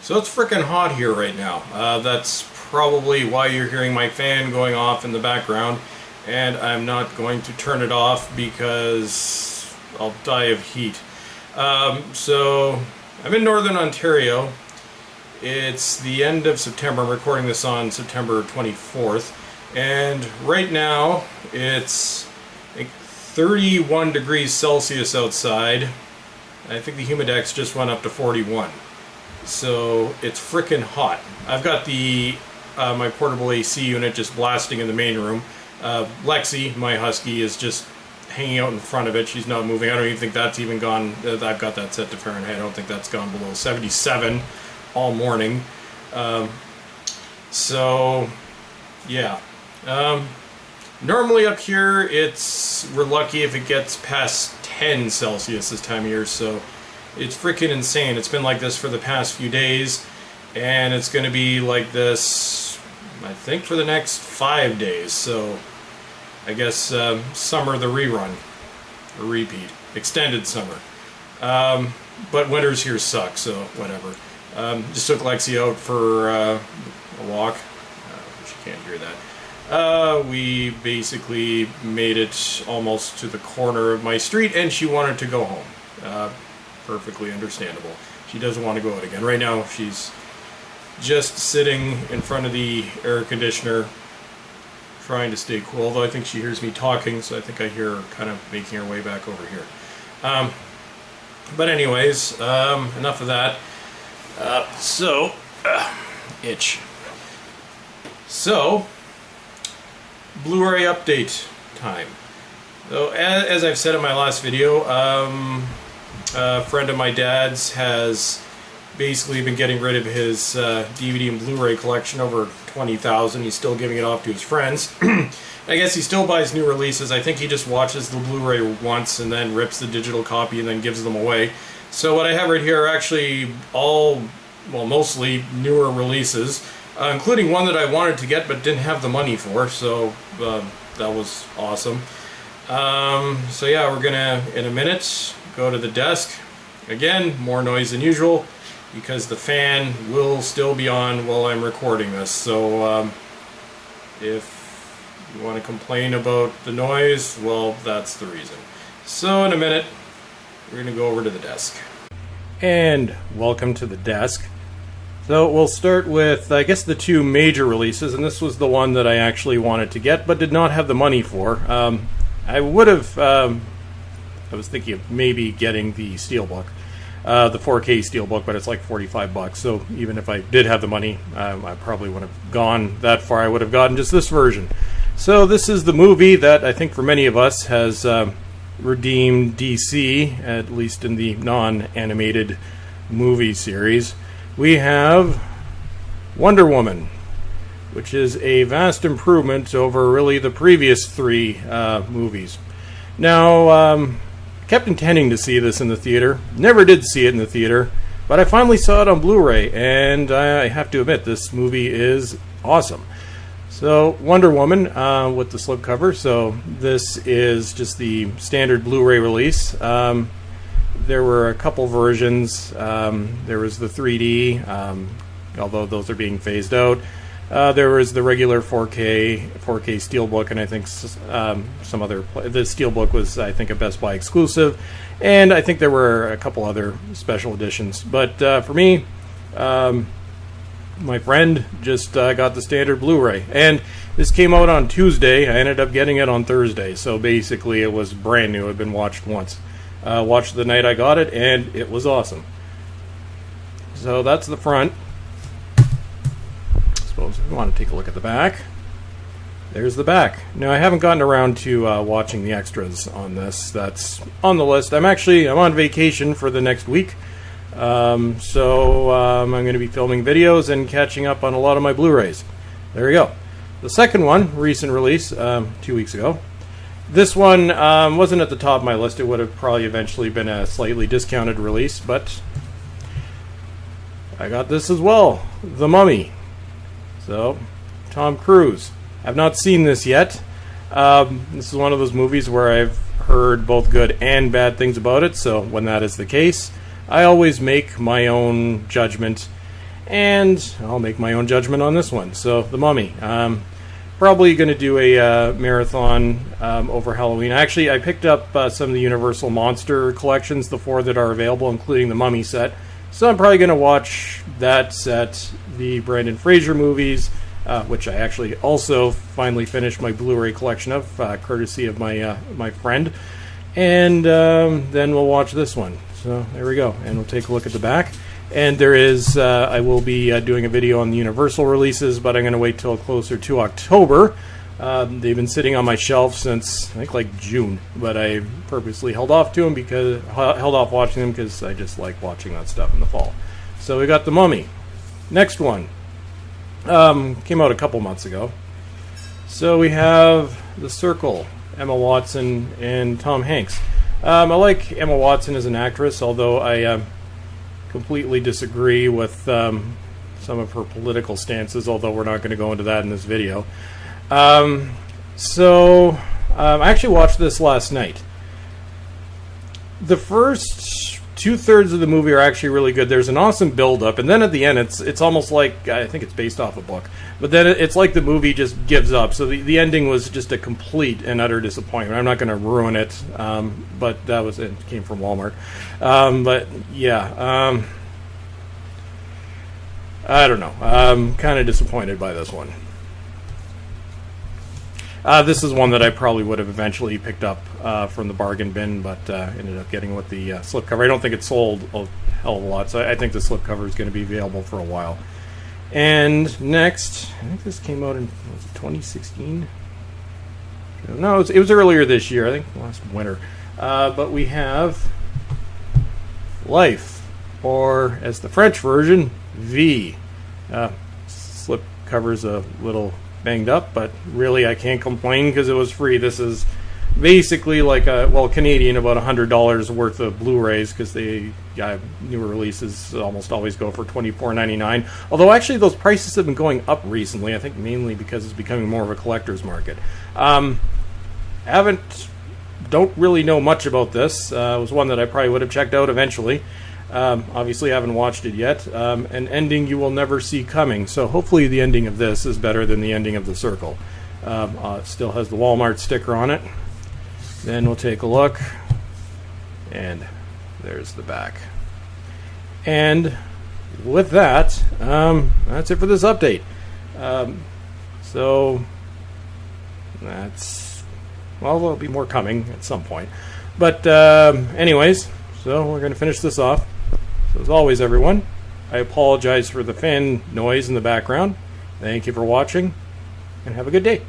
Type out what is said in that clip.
So it's freaking hot here right now. That's probably why you're hearing my fan going off in the background, and I'm not going to turn it off because I'll die of heat. So I'm in Northern Ontario. It's the end of September. I'm recording this on September 24th, and right now it's like 31 degrees Celsius outside. I think the humidex just went up to 41. So it's frickin' hot. I've got the my portable AC unit just blasting in the main room. Lexi, my husky, is just hanging out in front of it. She's not moving. I don't even think that's even gone. I've got that set to Fahrenheit. I don't think that's gone below 77 all morning. So yeah. Normally up here we're lucky if it gets past 10 Celsius this time of year, so it's freaking insane. It's been like this for the past few days, and it's going to be like this, I think, for the next 5 days. So I guess summer the rerun, or repeat, extended summer. But winters here suck, so whatever. Just took Lexi out for a walk. She can't hear that. We basically made it almost to the corner of my street, and she wanted to go home. Perfectly understandable. She doesn't want to go out again. Right now, she's just sitting in front of the air conditioner, trying to stay cool, although I think she hears me talking, so I think I hear her kind of making her way back over here. But anyways, enough of that. Itch. So, Blu-ray update time. So, as I've said in my last video, a friend of my dad's has basically been getting rid of his DVD and Blu-ray collection, over 20,000. He's still giving it off to his friends. I guess he still buys new releases. I think he just watches the Blu-ray once and then rips the digital copy and then gives them away. So what I have right here are actually mostly newer releases, including one that I wanted to get but didn't have the money for, so that was awesome. So yeah, we're gonna, in a minute, go to the desk. Again, more noise than usual, because the fan will still be on while I'm recording this. So if you want to complain about the noise, well, that's the reason. So in a minute, we're going to go over to the desk. And welcome to the desk. So we'll start with, I guess, the two major releases, and this was the one that I actually wanted to get but did not have the money for. I would have, I was thinking of maybe getting the Steelbook, the 4K Steelbook, but it's like $45, so even if I did have the money, I probably wouldn't have gone that far. I would have gotten just this version. So this is the movie that I think for many of us has redeemed DC, at least in the non-animated movie series. We have Wonder Woman, which is a vast improvement over really the previous three movies. Now, kept intending to see this in the theater, never did see it in the theater, but I finally saw it on Blu-ray, and I have to admit, this movie is awesome. So, Wonder Woman with the slipcover. So this is just the standard Blu-ray release. There were a couple versions. There was the 3D, although those are being phased out. There was the regular 4K Steelbook, and I think some other. The Steelbook was, I think, a Best Buy exclusive, and I think there were a couple other special editions. But for me, my friend just got the standard Blu-ray, and this came out on Tuesday. I ended up getting it on Thursday, so basically it was brand new. It had been watched once. Watched the night I got it, and it was awesome. So that's the front. Suppose we want to take a look at the back. There's the back. Now, I haven't gotten around to watching the extras on this. That's on the list. I'm on vacation for the next week. So I'm going to be filming videos and catching up on a lot of my Blu-rays. There we go. The second one, recent release, 2 weeks ago. This one wasn't at the top of my list. It would have probably eventually been a slightly discounted release, but I got this as well. The Mummy. So, Tom Cruise. I've not seen this yet. This is one of those movies where I've heard both good and bad things about it, so when that is the case, I always make my own judgment and I'll make my own judgment on this one. So, The Mummy. Probably going to do a marathon over Halloween. Actually, I picked up some of the Universal Monster collections, the 4 that are available, including the Mummy set. So I'm probably going to watch that set, the Brendan Fraser movies, which I actually also finally finished my Blu-ray collection of, courtesy of my friend. And then we'll watch this one. So there we go. And we'll take a look at the back. And there is, I will be doing a video on the Universal releases, but I'm going to wait till closer to October. They've been sitting on my shelf since, I think, like June, but I purposely held off watching them because I just like watching that stuff in the fall. So we got The Mummy. Next one came out a couple months ago. So we have The Circle, Emma Watson and Tom Hanks. I like Emma Watson as an actress, although I completely disagree with some of her political stances, although we're not going to go into that in this video. I actually watched this last night. The first 2/3 of the movie are actually really good. There's an awesome build-up, and then at the end, it's almost like, I think it's based off a book, but then it's like the movie just gives up. So the ending was just a complete and utter disappointment. I'm not going to ruin it, but it came from Walmart. But yeah, I don't know. I'm kind of disappointed by this one. This is one that I probably would have eventually picked up from the bargain bin, but ended up getting with the slipcover. I don't think it sold a hell of a lot, so I think the slipcover is going to be available for a while. And next, I think this came out in 2016? No, it was earlier this year, I think last winter. But we have Life, or as the French version, V. Slipcover's a little banged up, but really I can't complain because it was free. This is basically like Canadian, about $100 worth of Blu-rays, because newer releases almost always go for $24.99. Although actually those prices have been going up recently, I think mainly because it's becoming more of a collector's market. Don't really know much about this. It was one that I probably would have checked out eventually. Obviously I haven't watched it yet. An ending you will never see coming. So hopefully the ending of this is better than the ending of The Circle. It still has the Walmart sticker on it. Then we'll take a look. And there's the back. And with that, that's it for this update. So there'll be more coming at some point. But anyways, so we're going to finish this off. So as always, everyone, I apologize for the fan noise in the background. Thank you for watching, and have a good day.